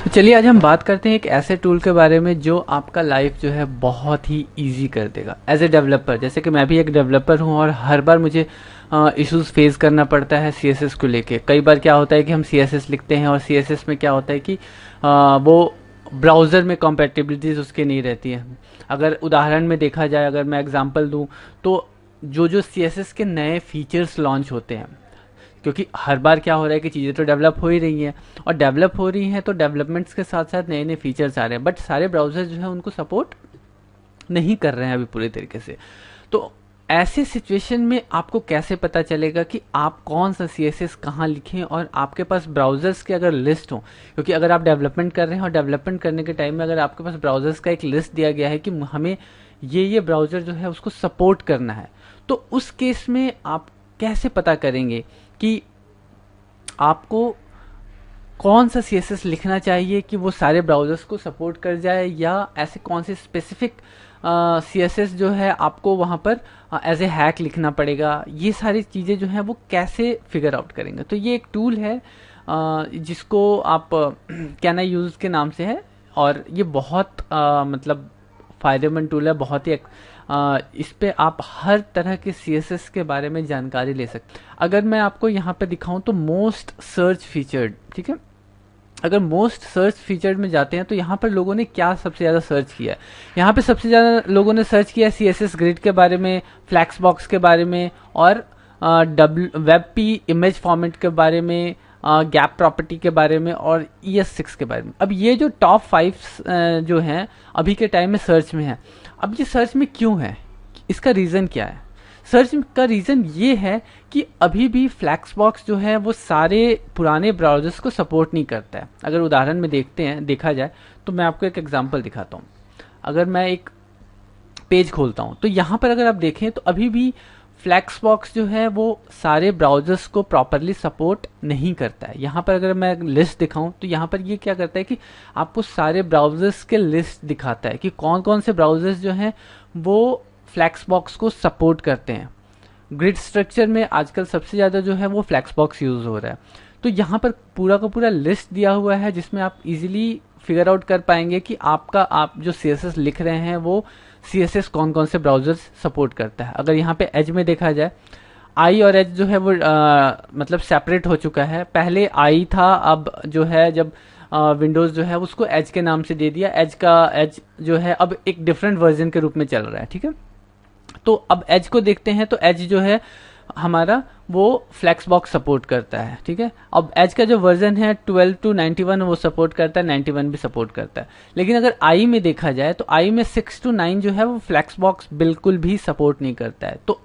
तो चलिए आज हम बात करते हैं एक ऐसे टूल के बारे में जो आपका लाइफ जो है बहुत ही इजी कर देगा एज ए डेवलपर। जैसे कि मैं भी एक डेवलपर हूं और हर बार मुझे इश्यूज फेस करना पड़ता है सीएसएस को लेके। कई बार क्या होता है कि हम सीएसएस लिखते हैं और सीएसएस में क्या होता है कि वो ब्राउज़र में कॉम्पेटिबिलिटीज उसके नहीं रहती है। अगर उदाहरण में देखा जाए, अगर मैं एग्जांपल दूं तो जो जो सीएसएस के नए फीचर्स लॉन्च होते हैं, क्योंकि हर बार क्या हो रहा है कि चीज़ें तो डेवलप हो ही रही हैं और डेवलप हो रही हैं तो डेवलपमेंट्स के साथ साथ नए नए फीचर्स आ रहे हैं, बट सारे ब्राउज़र जो है उनको सपोर्ट नहीं कर रहे हैं अभी पूरे तरीके से। तो ऐसे सिचुएशन में आपको कैसे पता चलेगा कि आप कौन सा सीएसएस कहाँ लिखें और आपके पास ब्राउज़र्स की अगर लिस्ट हो, क्योंकि अगर आप डेवलपमेंट कर रहे हैं और डेवलपमेंट करने के टाइम में अगर आपके पास ब्राउज़र्स का एक लिस्ट दिया गया है कि हमें ये ब्राउज़र जो है उसको सपोर्ट करना है, तो उस केस में आप कैसे पता करेंगे कि आपको कौन सा सीएसएस लिखना चाहिए कि वो सारे ब्राउज़र्स को सपोर्ट कर जाए, या ऐसे कौन से स्पेसिफिक सीएसएस जो है आपको वहाँ पर एज ए हैक लिखना पड़ेगा। ये सारी चीज़ें जो हैं वो कैसे फिगर आउट करेंगे। तो ये एक टूल है जिसको आप कैन आई यूज़ के नाम से है और ये बहुत मतलब फ़ायदेमंद टूल है, बहुत ही इस पे आप हर तरह के सीएसएस के बारे में जानकारी ले सकते हैं। अगर मैं आपको यहाँ पे दिखाऊं तो मोस्ट सर्च फीचर्ड, ठीक है, अगर मोस्ट सर्च फीचर्ड में जाते हैं तो यहाँ पर लोगों ने क्या सबसे ज़्यादा सर्च किया है। यहाँ पे सबसे ज़्यादा लोगों ने सर्च किया है सीएसएस ग्रिड के बारे में, फ्लैक्सबॉक्स के बारे में और वेब-पी इमेज फॉर्मेट के बारे में, गैप प्रॉपर्टी के बारे में और ES6 के बारे में। अब ये जो टॉप 5 जो हैं अभी के टाइम में सर्च में है। अब ये सर्च में क्यों है, इसका रीज़न क्या है? सर्च का रीज़न ये है कि अभी भी फ्लैक्सबॉक्स जो है वो सारे पुराने ब्राउज़र्स को सपोर्ट नहीं करता है। अगर उदाहरण में देखा जाए तो मैं आपको एक एग्जांपल दिखाता हूँ। अगर मैं एक पेज खोलता हूँ तो यहाँ पर अगर आप देखें तो अभी भी फ्लैक्सबॉक्स जो है वो सारे ब्राउज़र्स को प्रॉपरली सपोर्ट नहीं करता है। यहाँ पर अगर मैं लिस्ट दिखाऊं तो यहाँ पर ये क्या करता है कि आपको सारे ब्राउज़र्स के लिस्ट दिखाता है कि कौन कौन से ब्राउज़र्स जो हैं वो फ्लैक्सबॉक्स को सपोर्ट करते हैं। ग्रिड स्ट्रक्चर में आजकल सबसे ज़्यादा जो है वो फ्लैक्सबॉक्स यूज़ हो रहा है। तो यहाँ पर पूरा का पूरा लिस्ट दिया हुआ है जिसमें आप इजीली फिगर आउट कर पाएंगे कि आप जो सीएसएस लिख रहे हैं वो सीएसएस कौन कौन से ब्राउज़र सपोर्ट करता है। अगर यहाँ पे एज में देखा जाए, आई और एज जो है वो मतलब सेपरेट हो चुका है। पहले आई था, अब जो है जब विंडोज़ जो है उसको एज के नाम से दे दिया। एज जो है अब एक डिफरेंट वर्जन के रूप में चल रहा है, ठीक है। तो अब एज को देखते हैं तो एज जो है हमारा वो फ्लैक्सबॉक्स सपोर्ट करता है, ठीक है। अब एज का जो वर्जन है 12 to 91 वो सपोर्ट करता है, 91 भी सपोर्ट करता है। लेकिन अगर आई में देखा जाए तो आई में 6 to 9 जो है वो फ्लैक्सबॉक्स बिल्कुल भी सपोर्ट नहीं करता है। तो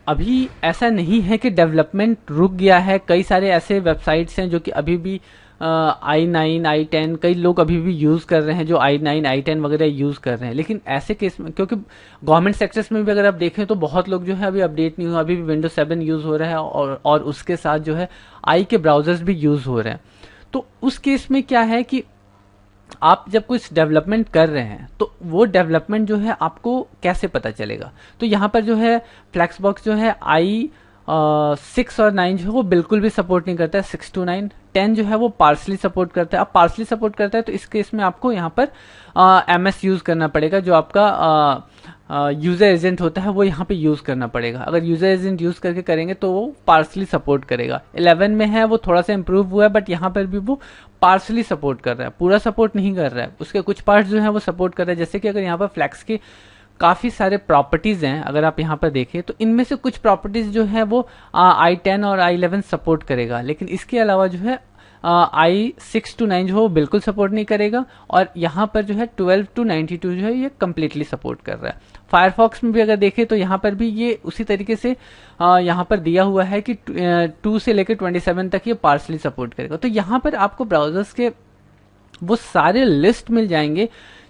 अभी ऐसा नहीं है कि डेवलपमेंट रुक गया है। कई सारे ऐसे वेबसाइट्स हैं जो कि अभी भी i9 i10 कई लोग अभी भी यूज़ कर रहे हैं, जो i9 i10 वगैरह यूज़ कर रहे हैं। लेकिन ऐसे केस में, क्योंकि गवर्नमेंट सेक्टर्स में भी अगर आप देखें तो बहुत लोग जो है अभी अपडेट नहीं हुआ, अभी भी विंडोज 7 यूज़ हो रहा है और उसके साथ जो है आई के ब्राउज़र्स भी यूज़ हो रहे हैं। तो उस केस में क्या है कि आप जब कुछ डेवलपमेंट कर रहे हैं तो वो डेवलपमेंट जो है आपको कैसे पता चलेगा। तो यहाँ पर जो है फ्लैक्सबॉक्स जो है आई 6 और 9 जो है वो बिल्कुल भी सपोर्ट नहीं करता है। 6 to 9, 10 जो है वो पार्सली सपोर्ट करता है। अब पार्सली सपोर्ट करता है तो इस केस में आपको यहाँ पर MS यूज़ करना पड़ेगा। जो आपका यूज़र एजेंट होता है वो यहाँ पे यूज़ करना पड़ेगा। अगर यूज़र एजेंट यूज़ करके करेंगे तो वो पार्सली सपोर्ट करेगा। 11 में है वो थोड़ा सा इम्प्रूव हुआ है, बट यहाँ पर भी वो पार्सली सपोर्ट कर रहा है, पूरा सपोर्ट नहीं कर रहा है। उसके कुछ पार्ट्स जो है वो सपोर्ट कर रहा है। जैसे कि अगर यहाँ पर फ्लैक्स के काफ़ी सारे प्रॉपर्टीज़ हैं, अगर आप यहाँ पर देखें तो इनमें से कुछ प्रॉपर्टीज़ जो है वो i10 और i11 सपोर्ट करेगा, लेकिन इसके अलावा जो है i6 to 9 जो है वो बिल्कुल सपोर्ट नहीं करेगा। और यहाँ पर जो है 12 to 92 जो है ये कम्प्लीटली सपोर्ट कर रहा है। फायरफॉक्स में भी अगर देखें तो यहाँ पर भी ये उसी तरीके से यहाँ पर दिया हुआ है कि 2 से लेकर 27 तक ये पार्सली सपोर्ट करेगा। तो यहाँ पर आपको ब्राउज़र्स के वो सारे लिस्ट मिल जाएंगे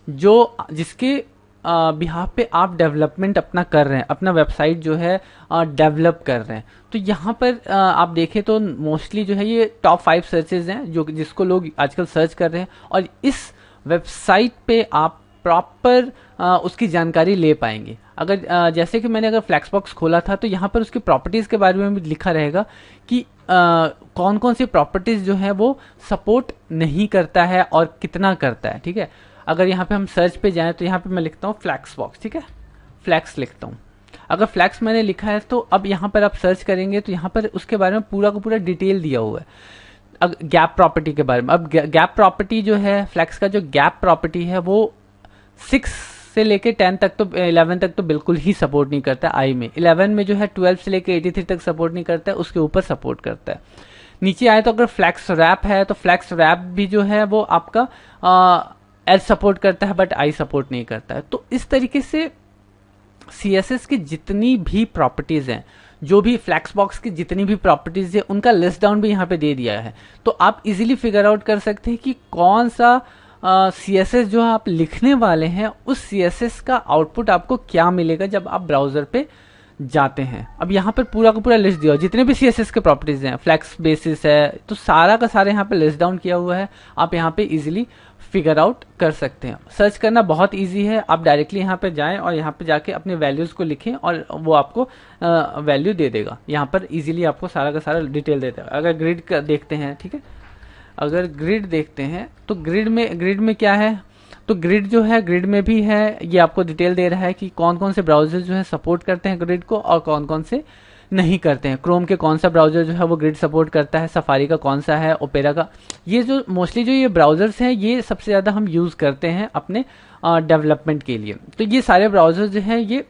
जो जिसके बिहाफ पे आप डेवलपमेंट अपना कर रहे हैं, अपना वेबसाइट जो है डेवलप कर रहे हैं। तो यहाँ पर आप देखें तो मोस्टली जो है ये टॉप 5 सर्चेज हैं जो जिसको लोग आजकल सर्च कर रहे हैं, और इस वेबसाइट पे आप प्रॉपर उसकी जानकारी ले पाएंगे। अगर जैसे कि मैंने अगर फ्लैक्सबॉक्स खोला था तो यहाँ पर उसकी प्रॉपर्टीज़ के बारे में भी लिखा रहेगा कि कौन कौन सी प्रॉपर्टीज़ जो है वो सपोर्ट नहीं करता है और कितना करता है, ठीक है। अगर यहाँ पे हम सर्च पे जाएं तो यहाँ पे मैं लिखता हूँ फ्लैक्सबॉक्स, ठीक है, फ्लैक्स लिखता हूँ। अगर फ्लैक्स मैंने लिखा है तो अब यहाँ पर आप सर्च करेंगे तो यहाँ पर उसके बारे में पूरा का पूरा डिटेल दिया हुआ है। गैप प्रॉपर्टी के बारे में, अब गैप प्रॉपर्टी जो है फ्लैक्स का, जो गैप प्रॉपर्टी है वो 6 से लेके 10 तक तो 11 तक तो बिल्कुल ही सपोर्ट नहीं करता आई में। 11 में जो है 12 से लेके 83 तक सपोर्ट नहीं करता है, उसके ऊपर सपोर्ट करता है। नीचे आए तो अगर फ्लैक्स रैप है तो फ्लैक्स रैप भी जो है वो आपका एज सपोर्ट करता है बट आई सपोर्ट नहीं करता है। तो इस तरीके से CSS की जितनी भी प्रॉपर्टीज हैं, जो भी फ्लैक्सबॉक्स की जितनी भी प्रॉपर्टीज है, उनका लिस्ट डाउन भी यहाँ पे दे दिया है। तो आप इजीली फिगर आउट कर सकते हैं कि कौन सा CSS जो आप लिखने वाले हैं उस CSS का आउटपुट आपको क्या मिलेगा जब आप ब्राउजर पे जाते हैं। अब यहाँ पर पूरा का पूरा लिस्ट दिया, जितने भी CSS के प्रॉपर्टीज हैं, फ्लैक्स बेसिस है, तो सारा का सारा यहाँ पे लिस्ट डाउन किया हुआ है। आप यहाँ पे इजीली फिगर आउट कर सकते हैं। सर्च करना बहुत इजी है, आप डायरेक्टली यहाँ पे जाएं और यहाँ पे जाके अपने वैल्यूज को लिखें और वो आपको वैल्यू दे देगा। यहाँ पर इजीली आपको सारा का सारा डिटेल देता है। अगर ग्रिड का देखते हैं, ठीक है, अगर ग्रिड देखते हैं तो ग्रिड में क्या है, तो ग्रिड जो है, ग्रिड में भी है, ये आपको डिटेल दे रहा है कि कौन कौन से ब्राउजर जो है सपोर्ट करते हैं ग्रिड को और कौन कौन से नहीं करते हैं। क्रोम के कौन सा ब्राउजर जो है वो ग्रिड सपोर्ट करता है, सफारी का कौन सा है, ओपेरा का। ये जो मोस्टली जो ये ब्राउजर्स हैं ये सबसे ज़्यादा हम यूज़ करते हैं अपने डेवलपमेंट के लिए। तो ये सारे ब्राउजर्स जो हैं ये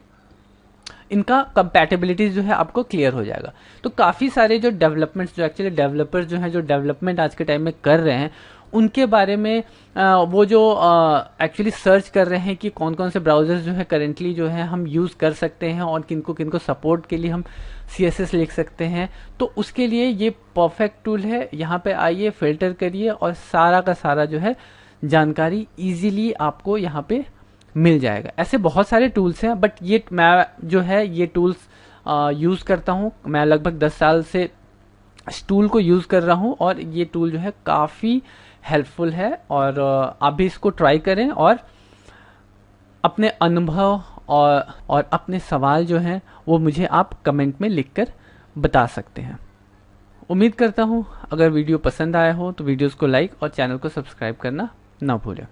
इनका कंपैटिबिलिटीज जो है आपको क्लियर हो जाएगा। तो काफ़ी सारे जो डेवलपमेंट्स, जो एक्चुअली डेवलपर्स जो हैं, जो डेवलपमेंट आज के टाइम में कर रहे हैं, उनके बारे में वो जो एक्चुअली सर्च कर रहे हैं कि कौन कौन से ब्राउजर्स जो है करेंटली जो है हम यूज़ कर सकते हैं और किनको किनको सपोर्ट के लिए हम CSS लिख सकते हैं, तो उसके लिए ये परफेक्ट टूल है। यहाँ पे आइए, फिल्टर करिए और सारा का सारा जो है जानकारी इजीली आपको यहाँ पे मिल जाएगा। ऐसे बहुत सारे टूल्स हैं बट ये मैं जो है ये टूल्स यूज़ करता हूँ। मैं लगभग 10 साल से इस टूल को यूज़ कर रहा हूँ और ये टूल जो है काफ़ी हेल्पफुल है और आप भी इसको ट्राई करें और अपने अनुभव और अपने सवाल जो हैं वो मुझे आप कमेंट में लिखकर बता सकते हैं। उम्मीद करता हूँ अगर वीडियो पसंद आया हो तो वीडियोस को लाइक और चैनल को सब्सक्राइब करना ना भूलें।